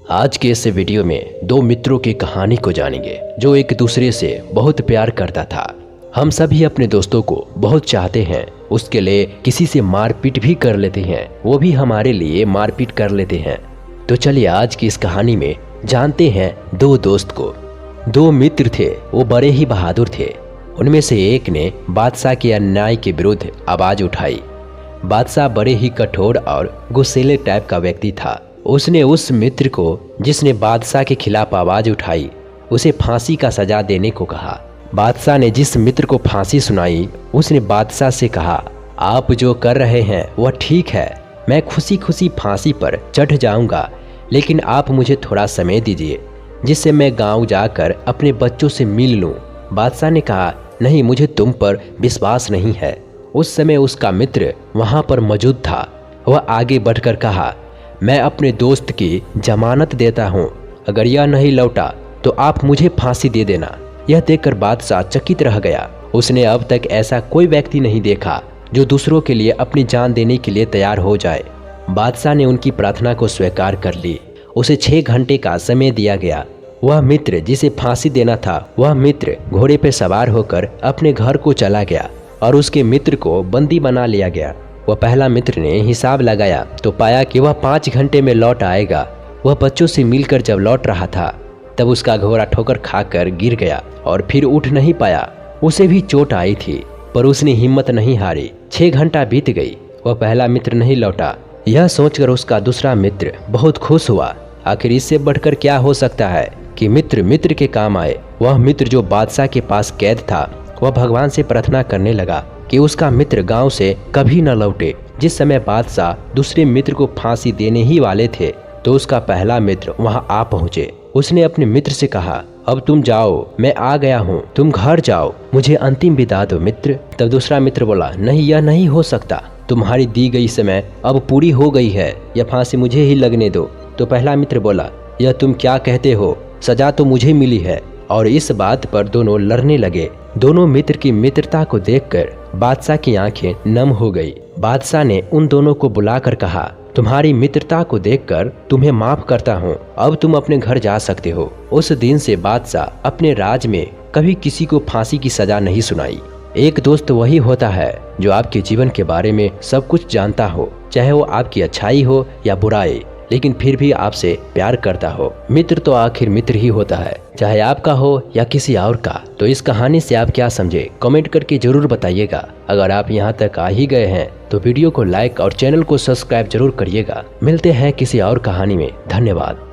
आज के इस वीडियो में दो मित्रों की कहानी को जानेंगे जो एक दूसरे से बहुत प्यार करता था। हम सभी अपने दोस्तों को बहुत चाहते हैं, उसके लिए किसी से मारपीट भी कर लेते हैं, वो भी हमारे लिए मारपीट कर लेते हैं। तो चलिए आज की इस कहानी में जानते हैं दो दोस्त को। दो मित्र थे, वो बड़े ही बहादुर थे। उनमें से एक ने बादशाह के अन्याय के विरुद्ध आवाज उठाई। बादशाह बड़े ही कठोर और गुस्सैले टाइप का व्यक्ति था। उसने उस मित्र को जिसने बादशाह के खिलाफ आवाज उठाई उसे फांसी का सजा देने को कहा। बादशाह ने जिस मित्र को फांसी सुनाई उसने बादशाह से कहा, आप जो कर रहे हैं वह ठीक है, मैं खुशी खुशी फांसी पर चढ़ जाऊंगा, लेकिन आप मुझे थोड़ा समय दीजिए जिससे मैं गांव जाकर अपने बच्चों से मिल लूं। बादशाह ने कहा, नहीं, मुझे तुम पर विश्वास नहीं है। उस समय उसका मित्र वहां पर मौजूद था। वह आगे बढ़कर कहा, मैं अपने दोस्त की जमानत देता हूँ, अगर यह नहीं लौटा तो आप मुझे फांसी दे देना। यह देखकर बादशाह चकित रह गया। उसने अब तक ऐसा कोई व्यक्ति नहीं देखा जो दूसरों के लिए अपनी जान देने के लिए तैयार हो जाए। बादशाह ने उनकी प्रार्थना को स्वीकार कर ली। उसे 6 घंटे का समय दिया गया। वह मित्र जिसे फांसी देना था, वह मित्र घोड़े पर सवार होकर अपने घर को चला गया और उसके मित्र को बंदी बना लिया गया। वह पहला मित्र ने हिसाब लगाया तो पाया कि वह 5 घंटे में लौट आएगा। वह बच्चों से मिलकर जब लौट रहा था तब उसका घोड़ा ठोकर खाकर गिर गया और फिर उठ नहीं पाया। उसे भी चोट आई थी पर उसने हिम्मत नहीं हारी। 6 घंटा बीत गई, वह पहला मित्र नहीं लौटा। यह सोचकर उसका दूसरा मित्र बहुत खुश हुआ। आखिर इससे बढ़कर क्या हो सकता है कि मित्र मित्र के काम आए। वह मित्र जो बादशाह के पास कैद था, वह भगवान से प्रार्थना करने लगा कि उसका मित्र गांव से कभी न लौटे। जिस समय बादशाह दूसरे मित्र को फांसी देने ही वाले थे तो उसका पहला मित्र वहां आ पहुंचे। उसने अपने मित्र से कहा, अब तुम जाओ, मैं आ गया हूँ, तुम घर जाओ, मुझे अंतिम विदा दो मित्र। तब दूसरा मित्र बोला, नहीं, यह नहीं हो सकता, तुम्हारी दी गई समय अब पूरी हो गई है, यह फांसी मुझे ही लगने दो। तो पहला मित्र बोला, यह तुम क्या कहते हो, सजा तो मुझे मिली है। और इस बात पर दोनों लड़ने लगे। दोनों मित्र की मित्रता को देखकर बादशाह की आंखें नम हो गई। बादशाह ने उन दोनों को बुलाकर कहा, तुम्हारी मित्रता को देखकर तुम्हें माफ करता हूँ, अब तुम अपने घर जा सकते हो। उस दिन से बादशाह अपने राज में कभी किसी को फांसी की सजा नहीं सुनाई। एक दोस्त वही होता है जो आपके जीवन के बारे में सब कुछ जानता हो, चाहे वो आपकी अच्छाई हो या बुराई, लेकिन फिर भी आपसे प्यार करता हो। मित्र तो आखिर मित्र ही होता है, चाहे आपका हो या किसी और का। तो इस कहानी से आप क्या समझे, कमेंट करके जरूर बताइएगा। अगर आप यहाँ तक आ ही गए हैं तो वीडियो को लाइक और चैनल को सब्सक्राइब जरूर करिएगा। मिलते हैं किसी और कहानी में। धन्यवाद।